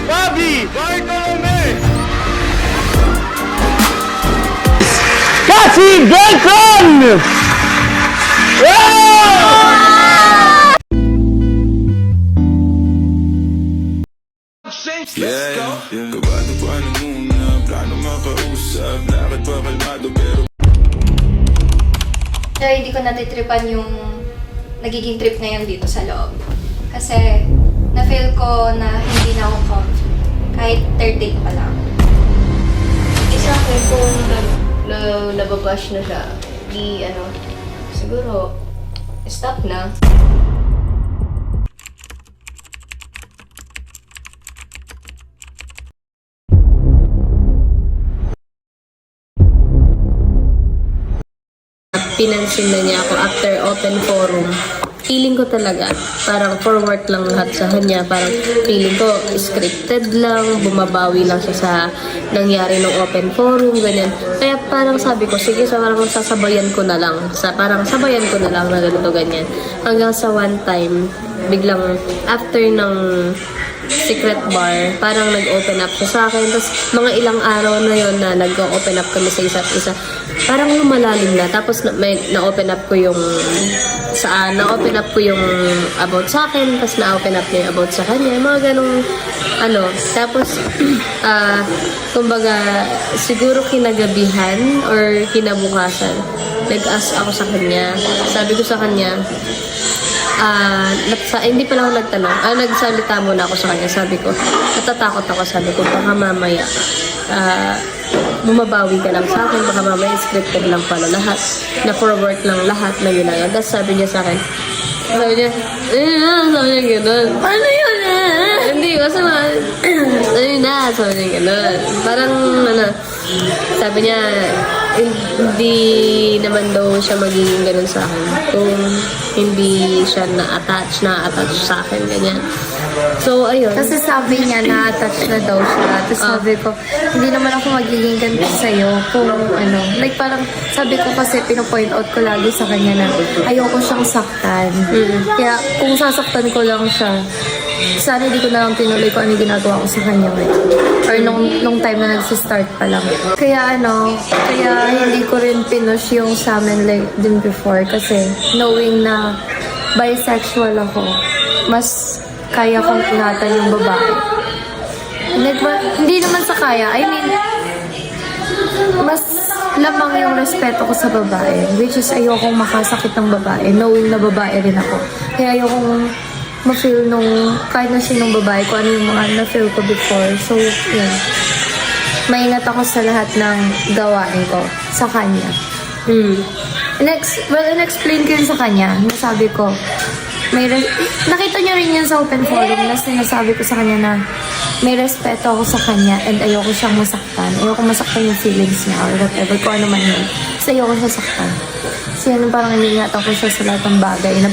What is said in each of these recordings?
Bobby Bartolome! Cassie Beltran! Kabado pa na muna, plano makausap, lakad pa kalmado pero Hindi ko natitripan yung nagiging trip na yun dito sa loob. Kasi na-feel ko na hindi na ako comfy. Kahit third date pa lang. Isa akin kung nababash na siya, siguro, stop na. Pinansin na niya ako after open forum. Feeling ko talaga, parang for work lang lahat sa kanya. Parang feeling ko scripted lang, bumabawi lang siya sa nangyari ng open forum, ganyan. Kaya parang sabi ko, sige, parang sasabayan ko na lang. Parang sabayan ko na lang na ganito, ganyan. Hanggang sa one time, biglang after ng secret bar, parang nag-open up siya sa akin. Tapos mga ilang araw na yon na nag-open up kami sa isa't isa. Parang lumalalim na. Tapos na-open up ko yung na-open up ko yung about sa akin. Tapos na-open up niya yung about sa kanya. Mga ganong Tapos, kumbaga, siguro kinagabihan or kinabukasan, nag-ask ako sa kanya. Sabi ko sa kanya, hindi pa lang ako nagtanong. Nagsalita muna ako sa kanya. Sabi ko, natatakot ako. Sabi ko, baka mamaya, bumabawi ka lang sa akin. Baka mamaya, scripted lang pala lahat. Na for work lang lahat na ginagawa. Tapos sabi niya sa akin, sabi niya gano'n. Paano yun? Hindi, masama. Sabi niya gano'n. Parang, sabi niya, hindi naman daw siya magiging ganun sa akin kung hindi siya na-attach sa akin, ganyan. So, ayun. Kasi sabi niya na-attach na daw siya. Tapos sabi ko, hindi naman ako magiging ganito sa'yo kung like parang sabi ko kasi pinopoint out ko lagi sa kanya na ayoko siyang saktan. Kaya kung sasaktan ko lang siya, sana hindi ko na lang tinuloy kung ano yung ginagawa ko sa kanya ngayon. Or nung time na nagsistart pa lang. Kaya kaya hindi ko rin pinush yung sa amin like din before kasi knowing na bisexual ako, mas kaya kong ingatan yung babae. Hindi naman sa kaya, I mean, mas lamang yung respeto ko sa babae, which is ayokong makasakit ng babae, knowing na babae rin ako. Kaya ayokong ma-feel kahit na sinong babae ko, ano yung mga na-feel ko before. So, yun. Maingat ako sa lahat ng gawain ko sa kanya. In-explain ko yun sa kanya. Nasabi ko, nakita niya rin yun sa open forum na sinasabi ko sa kanya na may respeto ako sa kanya and ayoko siyang masaktan. Ayoko masaktan yung feelings niya or whatever, kung ano man yun. Kasi ayoko siya saktan. Kasi parang iniingatan ko siya sa lahat ng bagay.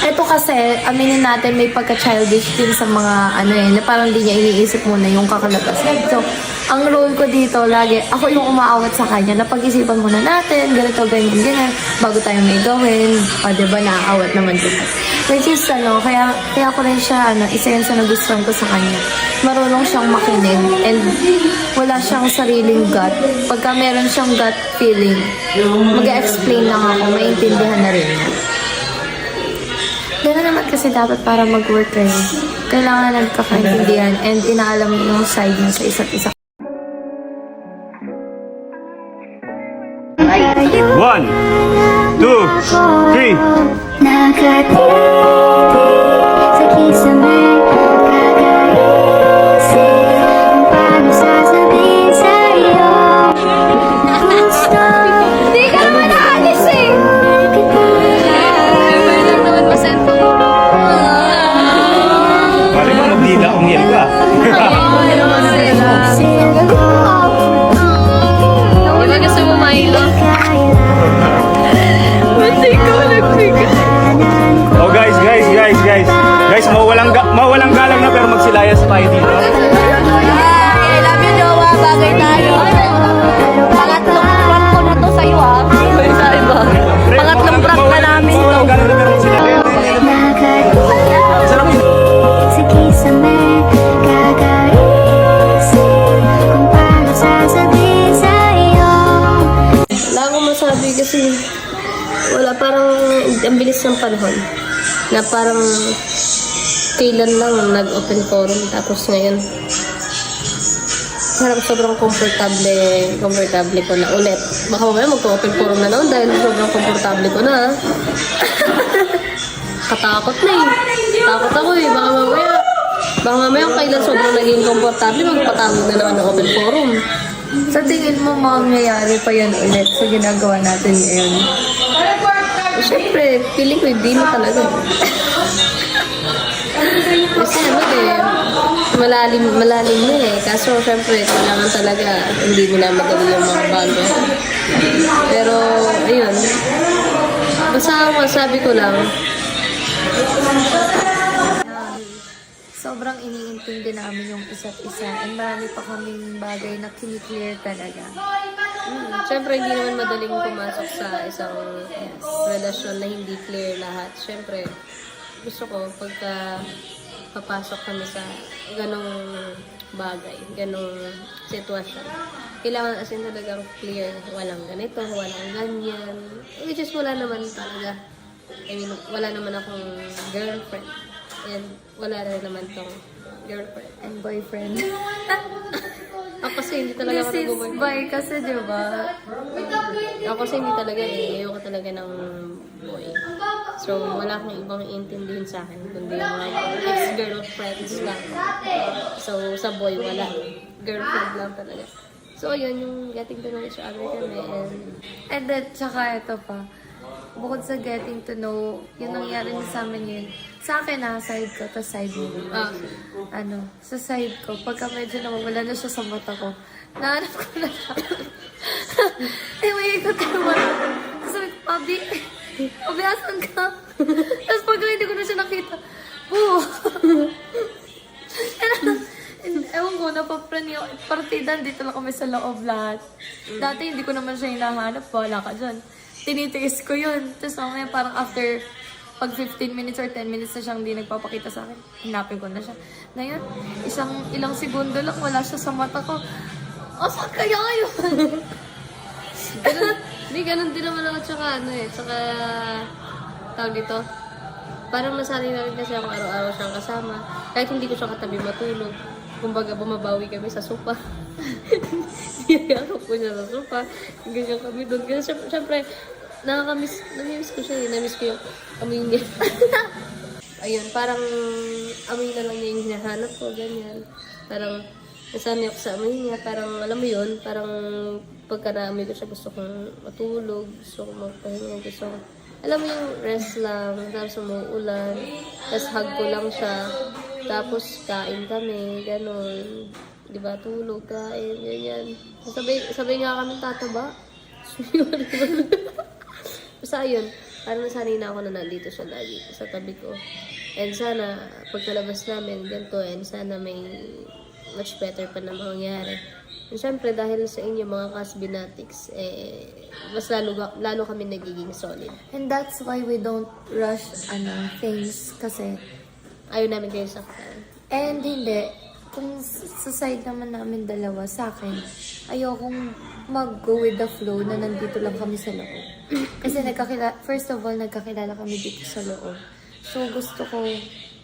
Ito kasi, aminin natin, may pagka-childish din sa mga na parang di niya iniisip muna yung kakalabasan. So, ang role ko dito, lagi, ako yung umaawat sa kanya, na pag-isipan muna natin, ganito, ganyan, bago tayo may gawin. Diba, naaawat naman dito. Which is, kaya ko rin siya, isa yun sa nagustuhan ko sa kanya. Marunong siyang makinig and wala siyang sariling gut. Pagka meron siyang gut feeling, mag-explain lang ako, maintindihan na rin niya. Gano'n naman kasi dapat para mag-work rin. Kailangan nagkakaintindihan and inaalam yung side niya sa isa't isa. 1, 2, 3. Sa kisame, kakaisip kung paano sasabihin sa'yo. Gusto, Hindi ka naman naalis eh! Never lang naman masento. Pare mo magdila kung yan ka. Di ba gusto mo mahilo? Ba't ikaw nagbigay? Oh guys, mawalang galang na pero magsilayas tayo dito. I love you, Jowa. Bagay tayo. Pangatlong prank ko na to sa'yo, ha? Sa iba. Pangatlong prank na namin to. Galang na pero magsilayas. sa kisame, kakaisip ng panahon na parang kailan lang nag-open forum tapos ngayon parang sobrang komportable ko na ulit. Baka mamaya mag-open forum na naman dahil sobrang komportable ko na. Katakot na eh. Takot ako eh. Baka mamaya kailan sobrang naging komportable, magpatawag na naman ng open forum. Sa tingin mo, mangyayari pa yan ulit sa ginagawa natin ngayon? Siyempre, feeling ko hindi na talaga. Kasi malalim na eh. Kaso, siyempre, kailangan talaga hindi mo na madali yung mga bago. Pero, ayun. Basta masabi ko lang, Sobrang iniintindi namin yung isa't isa and marami pa kaming bagay na kiniklear talaga. siyempre, hindi naman madaling pumasok sa isang relasyon na hindi clear lahat. Siyempre, gusto ko pagka papasok kami sa ganong bagay, ganong sitwasyon, kailangan as in talagang clear. Walang ganito, walang ganyan. Which is wala naman talaga. I mean, wala naman akong girlfriend. And wala rin naman tong girlfriend. And boyfriend. Ako kasi hindi talaga ako This is nag-boyfriend. by kasi, di ba? Ako kasi hindi talaga eh. Ayoko talaga ng boy. So, wala akong ibang intindihin sa akin. Kundi yung mga ex-girlfriends lang. So, sa boy, wala. Girlfriend lang talaga. So, yun yung getting to know each other kami. And then, tsaka ito pa. Bukod sa getting to know, yung nangyari niya sa amin yun. Sa akin side ko, tapos side mo. Sa side ko, pagka medyo nawawala na siya sa mata ko, nahanap ko na siya. May ikot yung mata ko. Sabi ko, Abi, asan ka? Tapos pagka hindi ko na siya nakita, ewan ko, napapran yung partidan, dito lang kami sa loob lahat. Dati hindi ko naman siya hinahanap, wala ka dyan. Tinitiis ko yun. Tapos mamaya parang after pag 15 minutes or 10 minutes na siyang hindi nagpapakita sa akin, hinapin ko na siya. Ngayon, ilang segundo lang wala siya sa mata ko. Saan kaya yun? Ganun din naman ako tsaka tawag dito. Parang nasanay namin kasi ako araw-araw siyang kasama. Kahit hindi ko siya katabi matulog. Kumbaga, bumabawi kami sa sopa. Niyayakap ko siya sa sopa. Ganyan kami doon. Kasi syempre, nami-miss ko siya eh. Namiss ko yung amoy niya. Ayun, parang amoy na lang niya yung hinahanap ko, ganyan. Parang, nasanay ako sa amoy niya. Parang, alam mo yun, parang pagka naamoy ko siya, gusto kong matulog, gusto kong magpahinga, gusto kong, alam mo yung rest lang, tapos umuulan, tapos hug ko lang siya, tapos kain kami, gano'n. Diba, tulog, kain, ganyan. Sabay nga kami tataba. Basta yun, parang nasanay na ako na nandito siya lagi sa tabi ko. And sana, pagkalabas namin, ganito, and sana may much better pa na mangyari. And syempre, dahil sa inyo mga Casbinatics, mas lalo kami nagiging solid. And that's why we don't rush things kasi Ayaw namin kayo saktan. and hindi kung sa side naman namin dalawa sa akin ayokong mag-go with the flow na nandito lang kami sa loob kasi first of all nagkakilala kami dito sa loob, so gusto ko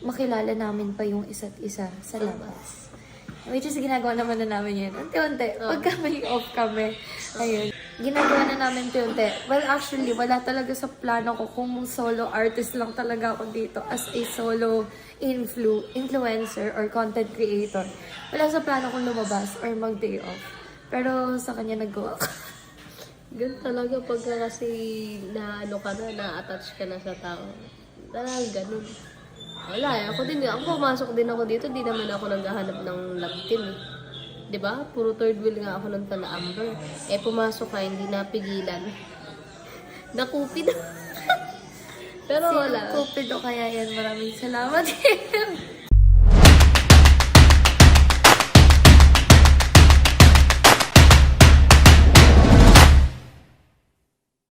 makilala namin pa yung isa't isa sa labas, which is ginagawa naman na namin yun unti-unti. Pagka may off kami, ayun, ginagawa na namin unti-unti. Well, actually, wala talaga sa plano ko kung solo artist lang talaga ako dito as a solo influencer or content creator. Wala sa plano kong lumabas or mag-day off. Pero sa kanya nag-go ako. Ganun talaga pagka kasi na-attach ka na sa tao. Talagang ganun. Wala eh. Ako pumasok din ako dito, di naman ako naghahanap ng love team eh. Diba? Puro third wheel nga ako nun pala, Amber. Pumasok ka, hindi napigilan. Nakupid. Pero wala. Cupido kaya yan. Maraming salamat.